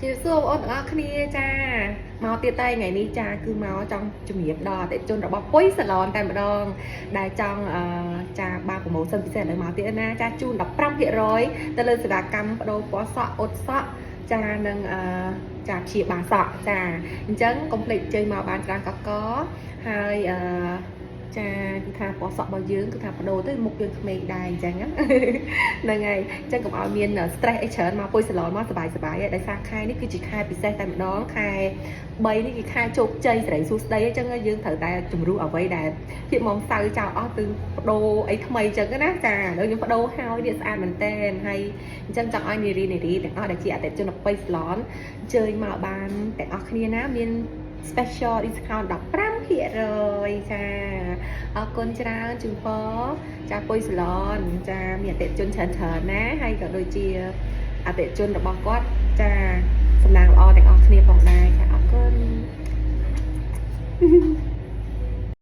ជាសួរបងប្អូនទាំងអស់គ្នាចាមកទៀតតែថ្ងៃនេះចាគឺមកចង់ជំរាបដល់អតិថិជនរបស់ពុយសាឡនតែម្ដងដែលចង់ចាបានប្រម៉ូសិនពិសេសនៅមកទៀតណាចាជូន 15% ទៅលើសេវាកម្មបដូរពណ៌សក់អ៊ុតសក់ចានឹងចាព្យាបាលសក់ចាអញ្ចឹងកុំភ្លេចជើញមកបានច្រើនកកហើយចាគឺថាពណ៌សក់របស់យើងគឺថាបដូរទៅមុខយើងក្មេងដែរអញ្ចឹងហ្នឹងហើយអញ្ចឹងកុំឲ្យមាន stress អីច្រើនមកពុយសាឡនមកសบายហើយដោយសារខែនេះគឺជាខែពិសេសតែម្ដងខែ3នេះគឺខែជោគជ័យសេរីសួស្ដីអញ្ចឹងយើងត្រូវតែជំរុះអ្វីដែលភាពមកសៅចោលអស់ទៅបដូរអីថ្មីអញ្ចឹងណាចាដល់យើងបដូរហើយវាស្អាតមែនតើហើយអញ្ចឹងចង់ឲ្យនារីទាំងអស់ដែលជាអតិថិជនពុយសាឡនអញ្ជើញមកបានទាំងអស់គ្នាណាមាន special discount 15%ចាអរគុណច្រើនជូនពរចាពុយសាឡនចាមានអតិថិជនច្រើនណាហើយក៏ដូចជាអតិថិជនរបស់គាត់ចាសំណាងល្អទាំងអស់គ្នាផងដែរចាអរគុណ